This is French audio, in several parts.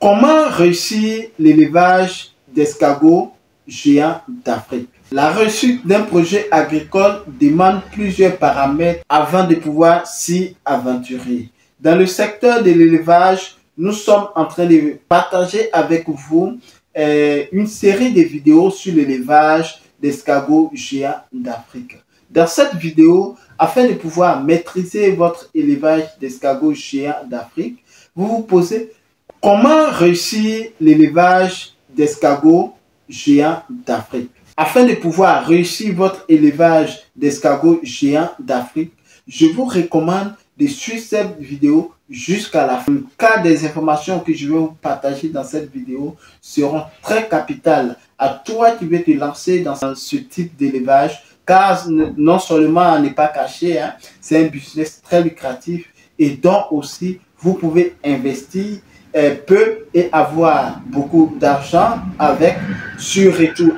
Comment réussir l'élevage d'escargots géants d'Afrique? La réussite d'un projet agricole demande plusieurs paramètres avant de pouvoir s'y aventurer. Dans le secteur de l'élevage, nous sommes en train de partager avec vous une série de vidéos sur l'élevage d'escargots géants d'Afrique. Dans cette vidéo, afin de pouvoir maîtriser votre élevage d'escargots géants d'Afrique, vous vous posez comment réussir l'élevage d'escargots géants d'Afrique. Afin de pouvoir réussir votre élevage d'escargots géants d'Afrique, je vous recommande de suivre cette vidéo jusqu'à la fin. Car des informations que je vais vous partager dans cette vidéo seront très capitales à toi qui veux te lancer dans ce type d'élevage. Car non seulement n'est pas caché, c'est un business très lucratif et dont aussi vous pouvez investir peu et avoir beaucoup d'argent avec sur retour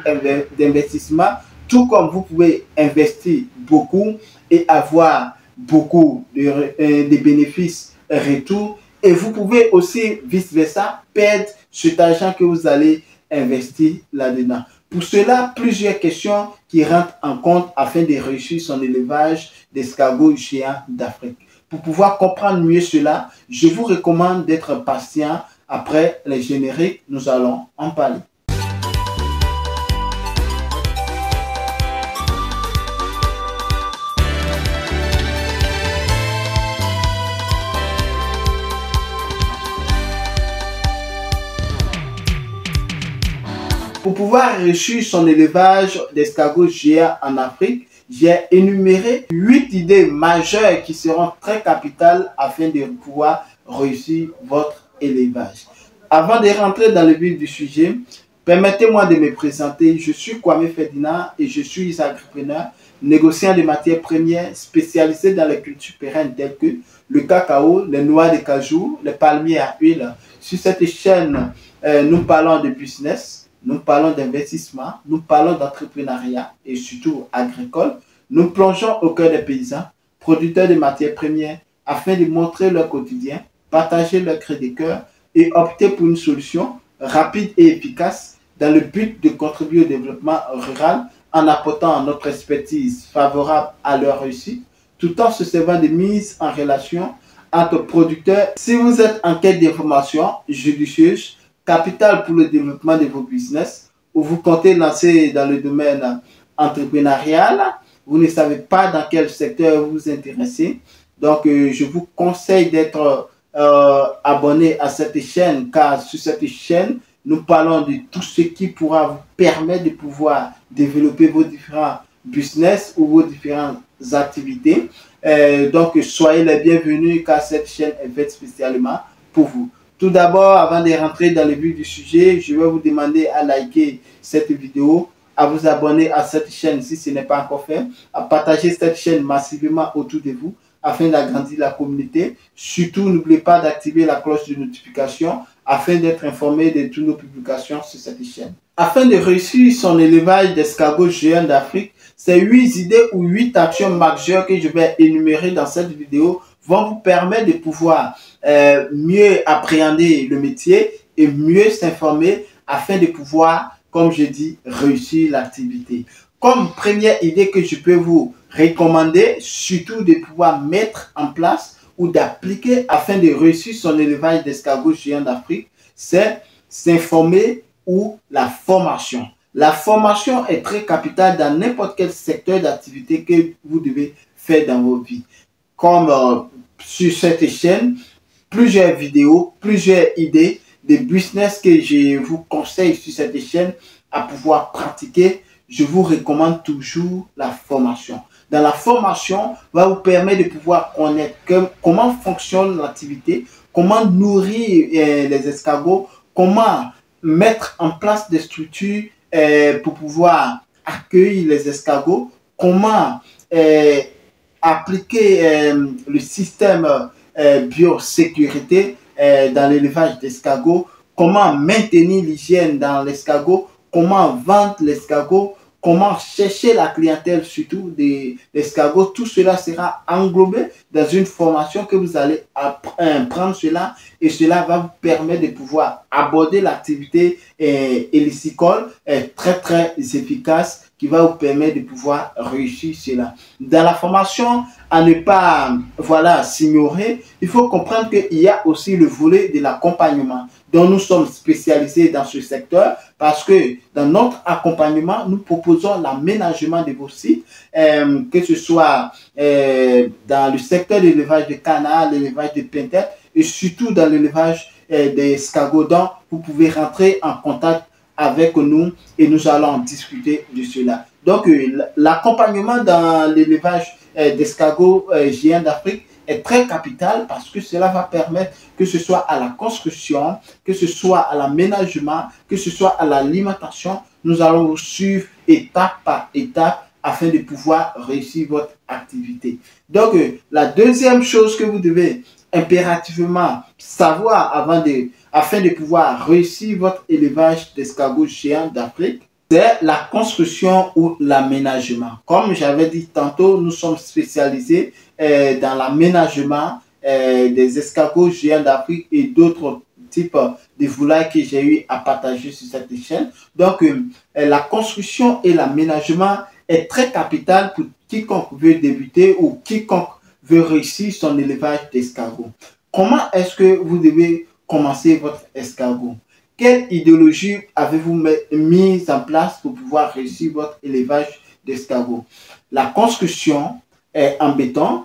d'investissement, tout comme vous pouvez investir beaucoup et avoir beaucoup de bénéfices retour, et vous pouvez aussi vice versa perdre cet argent que vous allez investir là-dedans. Pour cela, plusieurs questions qui rentrent en compte afin de réussir son élevage d'escargots géants d'Afrique. Pour pouvoir comprendre mieux cela, je vous recommande d'être patient. Après les génériques, nous allons en parler. Pour pouvoir réussir son élevage d'escargots géants en Afrique, j'ai énuméré 8 idées majeures qui seront très capitales afin de pouvoir réussir votre élevage. Avant de rentrer dans le vif du sujet, permettez-moi de me présenter. Je suis Kwame Ferdinand et je suis entrepreneur, négociant de matières premières spécialisé dans les cultures pérennes telles que le cacao, les noix de cajou, les palmiers à huile. Sur cette chaîne, nous parlons de business. Nous parlons d'investissement, nous parlons d'entrepreneuriat et surtout agricole. Nous plongeons au cœur des paysans, producteurs de matières premières, afin de montrer leur quotidien, partager leur cri de cœur et opter pour une solution rapide et efficace dans le but de contribuer au développement rural en apportant notre expertise favorable à leur réussite, tout en se servant de mise en relation entre producteurs. Si vous êtes en quête d'informations judicieuses, capital pour le développement de vos business, ou vous comptez lancer dans le domaine entrepreneurial, vous ne savez pas dans quel secteur vous vous intéressez, donc je vous conseille d'être abonné à cette chaîne, car sur cette chaîne, nous parlons de tout ce qui pourra vous permettre de pouvoir développer vos différents business ou vos différentes activités. Donc soyez les bienvenus, car cette chaîne est faite spécialement pour vous. Tout d'abord, avant de rentrer dans le vif du sujet, je vais vous demander à liker cette vidéo, à vous abonner à cette chaîne si ce n'est pas encore fait, à partager cette chaîne massivement autour de vous afin d'agrandir la communauté. Surtout, n'oubliez pas d'activer la cloche de notification afin d'être informé de toutes nos publications sur cette chaîne. Afin de réussir son élevage d'escargots géants d'Afrique, ces 8 idées ou 8 actions majeures que je vais énumérer dans cette vidéo vont vous permettre de pouvoir mieux appréhender le métier et mieux s'informer afin de pouvoir, comme je dis, réussir l'activité. Comme première idée que je peux vous recommander, surtout de pouvoir mettre en place ou d'appliquer afin de réussir son élevage d'escargots géants d'Afrique, c'est s'informer ou la formation. La formation est très capitale dans n'importe quel secteur d'activité que vous devez faire dans vos vies. Comme sur cette chaîne, plusieurs vidéos, plusieurs idées de business que je vous conseille sur cette chaîne à pouvoir pratiquer. Je vous recommande toujours la formation. Dans la formation, va vous permettre de pouvoir connaître comment fonctionne l'activité, comment nourrir les escargots, comment mettre en place des structures pour pouvoir accueillir les escargots, comment appliquer le système biosécurité dans l'élevage d'escargots, comment maintenir l'hygiène dans l'escargot, comment vendre l'escargot, comment chercher la clientèle, surtout des escargots. Tout cela sera englobé dans une formation que vous allez apprendre cela et cela va vous permettre de pouvoir aborder l'activité hélicicole très efficace qui va vous permettre de pouvoir réussir cela. Dans la formation, à ne pas s'ignorer, il faut comprendre qu'il y a aussi le volet de l'accompagnement dont nous sommes spécialisés dans ce secteur parce que dans notre accompagnement, nous proposons l'aménagement de vos sites, que ce soit dans le secteur de l'élevage de canards, l'élevage de pintails et surtout dans l'élevage des escargots. Donc, vous pouvez rentrer en contact avec nous et nous allons discuter de cela. Donc, l'accompagnement dans l'élevage d'escargots géants d'Afrique est très capital parce que cela va permettre que ce soit à la construction, que ce soit à l'aménagement, que ce soit à l'alimentation, nous allons vous suivre étape par étape afin de pouvoir réussir votre activité. Donc, la deuxième chose que vous devez impérativement savoir afin de pouvoir réussir votre élevage d'escargots géants d'Afrique, c'est la construction ou l'aménagement. Comme j'avais dit tantôt, nous sommes spécialisés dans l'aménagement des escargots géants d'Afrique et d'autres types de volailles que j'ai eu à partager sur cette chaîne. Donc, la construction et l'aménagement est très capital pour quiconque veut débuter ou quiconque veut réussir son élevage d'escargots. Comment est-ce que vous devez commencer votre escargot? Quelle idéologie avez-vous mise en place pour pouvoir réussir votre élevage d'escargots? La construction est en béton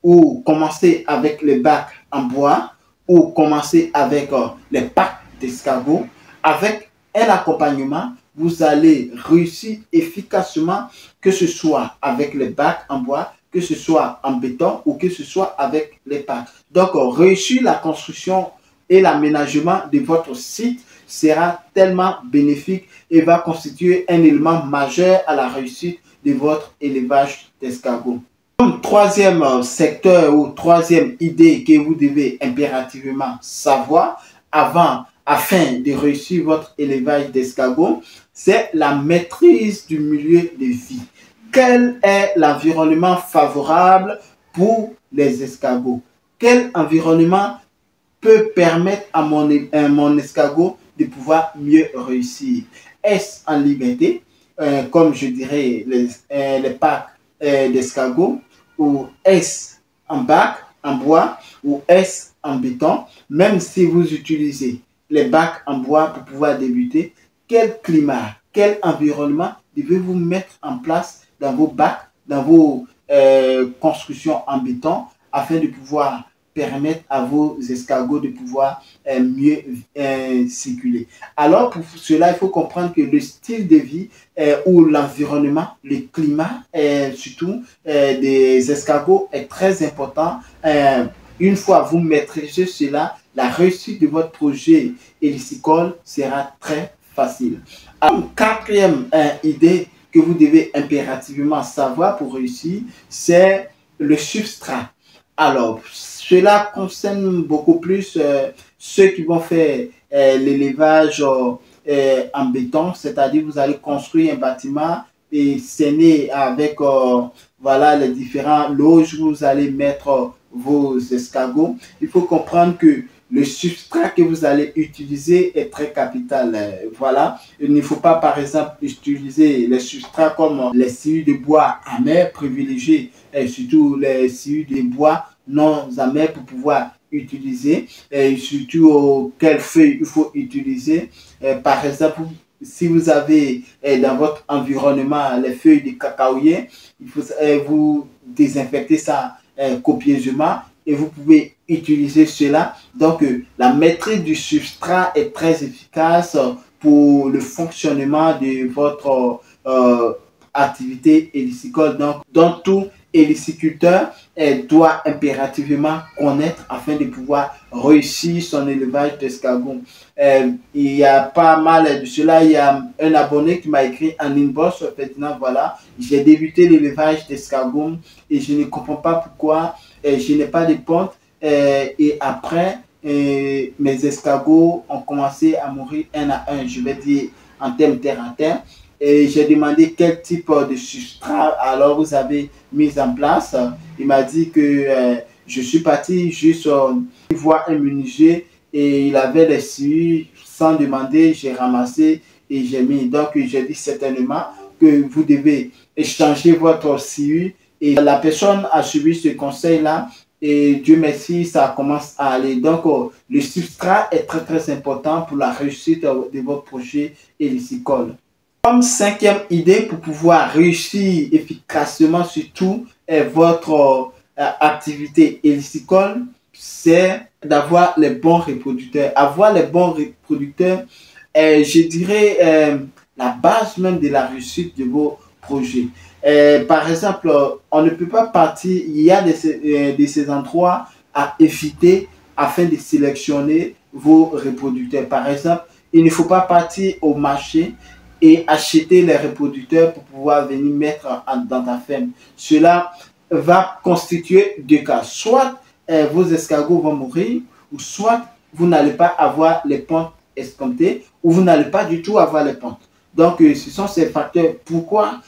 ou commencer avec les bacs en bois ou commencer avec les packs d'escargots. Avec un accompagnement, vous allez réussir efficacement, que ce soit avec les bacs en bois, que ce soit en béton ou que ce soit avec les packs. Donc, réussir la construction et l'aménagement de votre site sera tellement bénéfique et va constituer un élément majeur à la réussite de votre élevage d'escargots. Comme troisième secteur ou troisième idée que vous devez impérativement savoir afin de réussir votre élevage d'escargots, c'est la maîtrise du milieu de vie. Quel est l'environnement favorable pour les escargots? Quel environnement peut permettre à mon escargot de pouvoir mieux réussir? Est-ce en liberté, comme je dirais les packs d'escargots, ou est-ce en bac, en bois, ou est-ce en béton? Même si vous utilisez les bacs en bois pour pouvoir débuter, quel climat, quel environnement devez-vous mettre en place dans vos bacs, dans vos constructions en béton afin de pouvoir permettre à vos escargots de pouvoir mieux circuler. Alors, pour cela, il faut comprendre que le style de vie ou l'environnement, le climat, surtout des escargots est très important. Une fois vous maîtrisez cela, la réussite de votre projet hélicicole sera très facile. Alors, quatrième idée que vous devez impérativement savoir pour réussir, c'est le substrat. Alors, cela concerne beaucoup plus ceux qui vont faire l'élevage en béton, c'est-à-dire vous allez construire un bâtiment et sceller avec les différents loges où vous allez mettre vos escargots. Il faut comprendre que le substrat que vous allez utiliser est très capital. Il ne faut pas, par exemple, utiliser les substrats comme les sciures de bois amers, privilégier surtout les sciures de bois non amers pour pouvoir utiliser, et surtout quelles feuilles il faut utiliser. Par exemple, si vous avez dans votre environnement les feuilles de cacaoyer, il faut vous désinfecter ça copieusement et vous pouvez utiliser cela. Donc, la maîtrise du substrat est très efficace pour le fonctionnement de votre activité hélicicole. Donc, dans tout héliciculteur doit impérativement connaître afin de pouvoir réussir son élevage d'escargots. Il y a pas mal de cela. Il y a un abonné qui m'a écrit en inbox maintenant, voilà, j'ai débuté l'élevage d'escargots et je ne comprends pas pourquoi je n'ai pas de ponte et après mes escargots ont commencé à mourir un à un, je vais dire en termes terre à terre. et j'ai demandé quel type de substrat alors vous avez mis en place. Il m'a dit que je suis parti juste voir un menuisier et il avait les scies sans demander, j'ai ramassé et j'ai mis. Donc j'ai dit certainement que vous devez échanger votre scie et la personne a suivi ce conseil-là et Dieu merci, ça commence à aller. Donc le substrat est très important pour la réussite de votre projet hélicicole. Comme cinquième idée pour pouvoir réussir efficacement sur tout votre activité hélicicole, c'est d'avoir les bons reproducteurs. Avoir les bons reproducteurs est, je dirais, la base même de la réussite de vos projets. Par exemple, on ne peut pas partir, il y a de ces endroits à éviter afin de sélectionner vos reproducteurs. Par exemple, il ne faut pas partir au marché et acheter les reproducteurs pour pouvoir venir mettre dans ta ferme. Cela va constituer deux cas. Soit vos escargots vont mourir, ou soit vous n'allez pas avoir les pentes escomptées, ou vous n'allez pas du tout avoir les pentes. Donc, ce sont ces facteurs. Pourquoi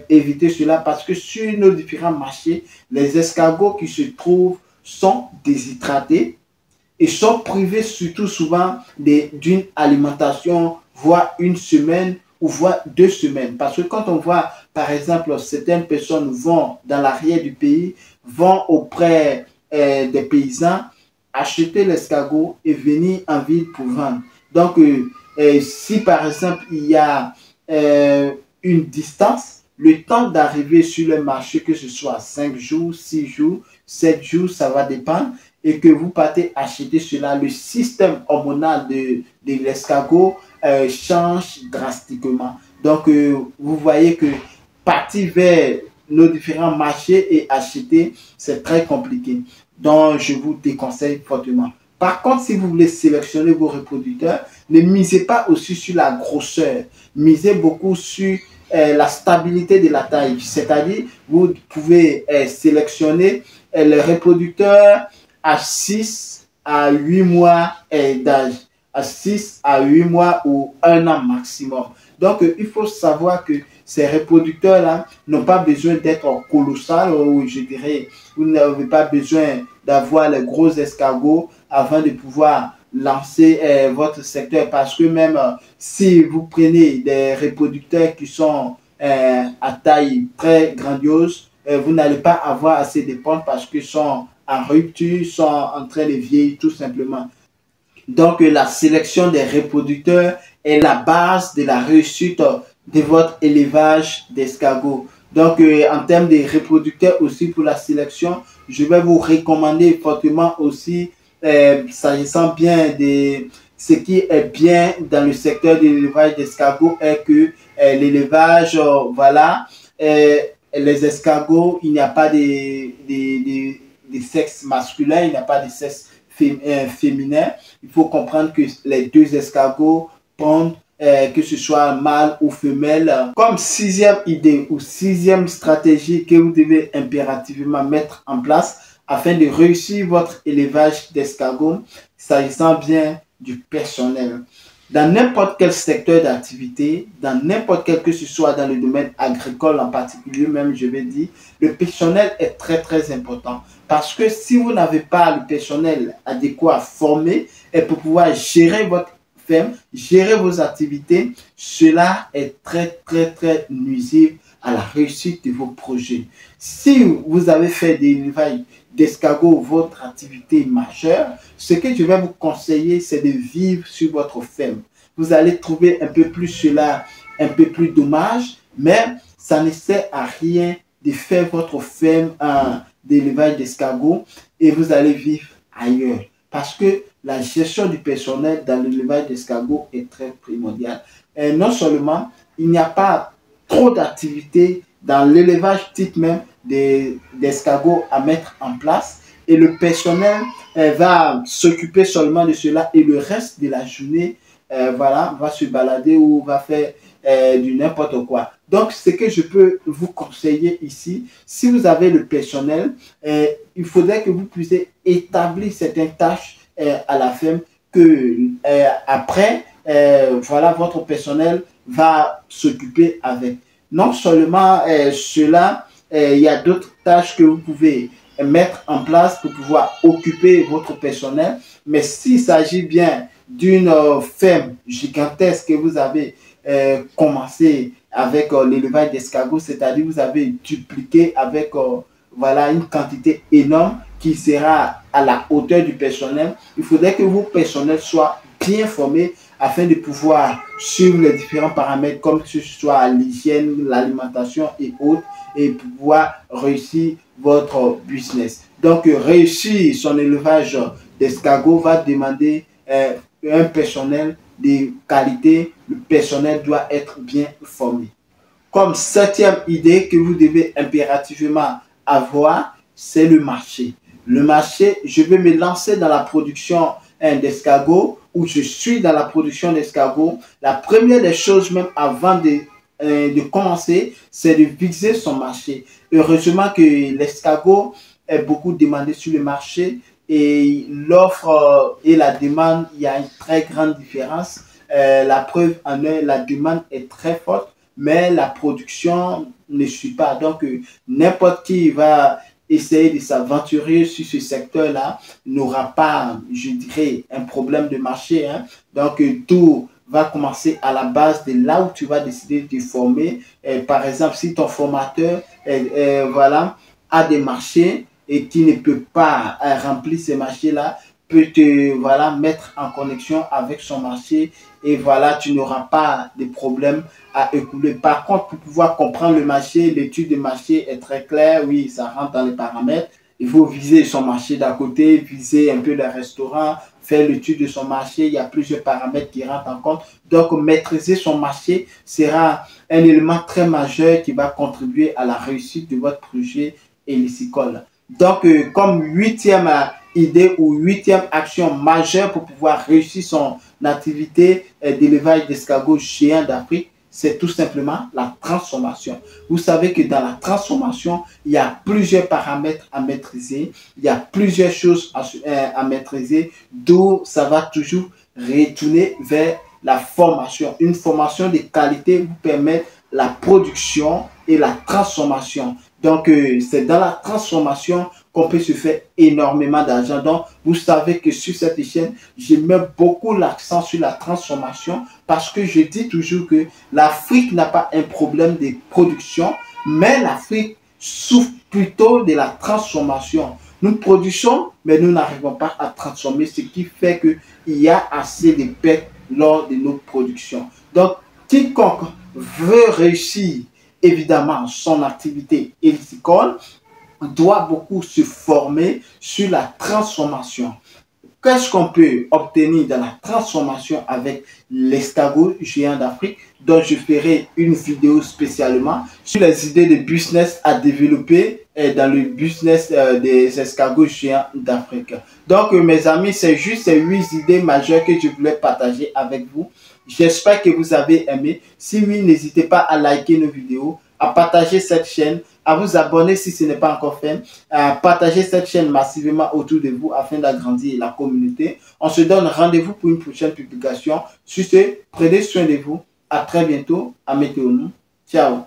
éviter cela? Parce que sur nos différents marchés, les escargots qui se trouvent sont déshydratés et sont privés surtout souvent d'une alimentation, voire une semaine ou voire 2 semaines. Parce que quand on voit, par exemple, certaines personnes vont dans l'arrière du pays, vont auprès des paysans, acheter l'escargot et venir en ville pour vendre. Donc, si par exemple, il y a une distance, le temps d'arriver sur le marché, que ce soit 5 jours, 6 jours, 7 jours, ça va dépendre, et que vous partez acheter cela, le système hormonal de l'escargot change drastiquement. Donc, vous voyez que partir vers nos différents marchés et acheter, c'est très compliqué. Donc, je vous déconseille fortement. Par contre, si vous voulez sélectionner vos reproducteurs, ne misez pas aussi sur la grosseur. Misez beaucoup sur la stabilité de la taille. C'est-à-dire, vous pouvez sélectionner les reproducteurs à 6 à 8 mois d'âge. À 6 à 8 mois ou 1 an maximum. Donc, il faut savoir que ces reproducteurs-là n'ont pas besoin d'être colossales, ou je dirais, vous n'avez pas besoin d'avoir les gros escargots avant de pouvoir lancer votre secteur. Parce que même si vous prenez des reproducteurs qui sont à taille très grandiose, vous n'allez pas avoir assez de pentes parce qu'ils sont en rupture, sont en train de vieillir tout simplement. Donc, la sélection des reproducteurs est la base de la réussite de votre élevage d'escargots. Donc, en termes de reproducteurs aussi pour la sélection, je vais vous recommander fortement aussi, s'agissant bien de ce qui est bien dans le secteur de l'élevage d'escargots, est que l'élevage, voilà, les escargots, il n'y a pas de sexe masculin, il n'y a pas de sexe féminin. Il faut comprendre que les deux escargots pondent, que ce soit mâle ou femelle. Comme sixième idée ou sixième stratégie que vous devez impérativement mettre en place afin de réussir votre élevage d'escargots, s'agissant bien du personnel. Dans n'importe quel secteur d'activité, dans n'importe quel, que ce soit dans le domaine agricole en particulier, même je vais dire, le personnel est très important. Parce que si vous n'avez pas le personnel adéquat, formé, et pour pouvoir gérer votre ferme, gérer vos activités, cela est très nuisible à la réussite de vos projets. Si vous avez fait des élevages d'escargots, votre activité majeure, ce que je vais vous conseiller, c'est de vivre sur votre ferme. Vous allez trouver un peu plus cela, un peu plus dommage, mais ça ne sert à rien de faire votre ferme d'élevage d'escargots et vous allez vivre ailleurs. Parce que la gestion du personnel dans l'élevage d'escargots est très primordiale. Et non seulement, il n'y a pas trop d'activités dans l'élevage type même d'escargots à mettre en place et le personnel va s'occuper seulement de cela et le reste de la journée voilà, va se balader ou va faire du n'importe quoi. Donc, ce que je peux vous conseiller ici, si vous avez le personnel, il faudrait que vous puissiez établir certaines tâches à la ferme que après, voilà, votre personnel va s'occuper avec. Non seulement cela, il y a d'autres tâches que vous pouvez mettre en place pour pouvoir occuper votre personnel. Mais s'il s'agit bien d'une ferme gigantesque que vous avez commencé avec l'élevage d'escargots, c'est-à-dire vous avez dupliqué avec voilà, une quantité énorme qui sera à la hauteur du personnel, il faudrait que vos personnels soient bien formés afin de pouvoir suivre les différents paramètres comme que ce soit l'hygiène, l'alimentation et autres, et pouvoir réussir votre business. Donc, réussir son élevage d'escargots va demander un personnel de qualité. Le personnel doit être bien formé. Comme septième idée que vous devez impérativement avoir, c'est le marché. Le marché, je vais me lancer dans la production d'escargots, ou je suis dans la production d'escargots. La première des choses, même avant de commencer, c'est de viser son marché. Heureusement que l'escargot est beaucoup demandé sur le marché, et l'offre et la demande, il y a une très grande différence. La preuve en est, la demande est très forte, mais la production ne suit pas. Donc, n'importe qui va essayer de s'aventurer sur ce secteur-là n'aura pas, je dirais, un problème de marché. Hein. Donc, tout va commencer à la base de là où tu vas décider de te former. Par exemple, si ton formateur voilà, a des marchés et qui ne peut pas remplir ces marchés-là, peut te voilà, mettre en connexion avec son marché, et voilà, tu n'auras pas de problème à écouler. Par contre, pour pouvoir comprendre le marché, l'étude de marché est très claire. Oui, ça rentre dans les paramètres. Il faut viser son marché d'à côté, viser un peu les restaurants, faire l'étude de son marché. Il y a plusieurs paramètres qui rentrent en compte. Donc, maîtriser son marché sera un élément très majeur qui va contribuer à la réussite de votre projet hélicicole. Donc, comme huitième idée ou huitième action majeure pour pouvoir réussir son activité d'élevage d'escargots géants d'Afrique, c'est tout simplement la transformation. Vous savez que dans la transformation, il y a plusieurs paramètres à maîtriser, il y a plusieurs choses à maîtriser, d'où ça va toujours retourner vers la formation. Une formation de qualité vous permet la production et la transformation. Donc, c'est dans la transformation qu'on peut se faire énormément d'argent. Donc, vous savez que sur cette chaîne, je mets beaucoup l'accent sur la transformation, parce que je dis toujours que l'Afrique n'a pas un problème de production, mais l'Afrique souffre plutôt de la transformation. Nous produisons, mais nous n'arrivons pas à transformer, ce qui fait qu'il y a assez de pertes lors de nos productions. Donc, quiconque veut réussir évidemment son activité hélicicole doit beaucoup se former sur la transformation. Qu'est-ce qu'on peut obtenir dans la transformation avec l'escargot géant d'Afrique, dont je ferai une vidéo spécialement sur les idées de business à développer dans le business des escargots géants d'Afrique. Donc, mes amis, c'est juste ces 8 idées majeures que je voulais partager avec vous. J'espère que vous avez aimé. Si oui, n'hésitez pas à liker nos vidéos, à partager cette chaîne, à vous abonner si ce n'est pas encore fait, à partager cette chaîne massivement autour de vous afin d'agrandir la communauté. On se donne rendez-vous pour une prochaine publication. Sur ce, prenez soin de vous. À très bientôt. À météo. Ciao.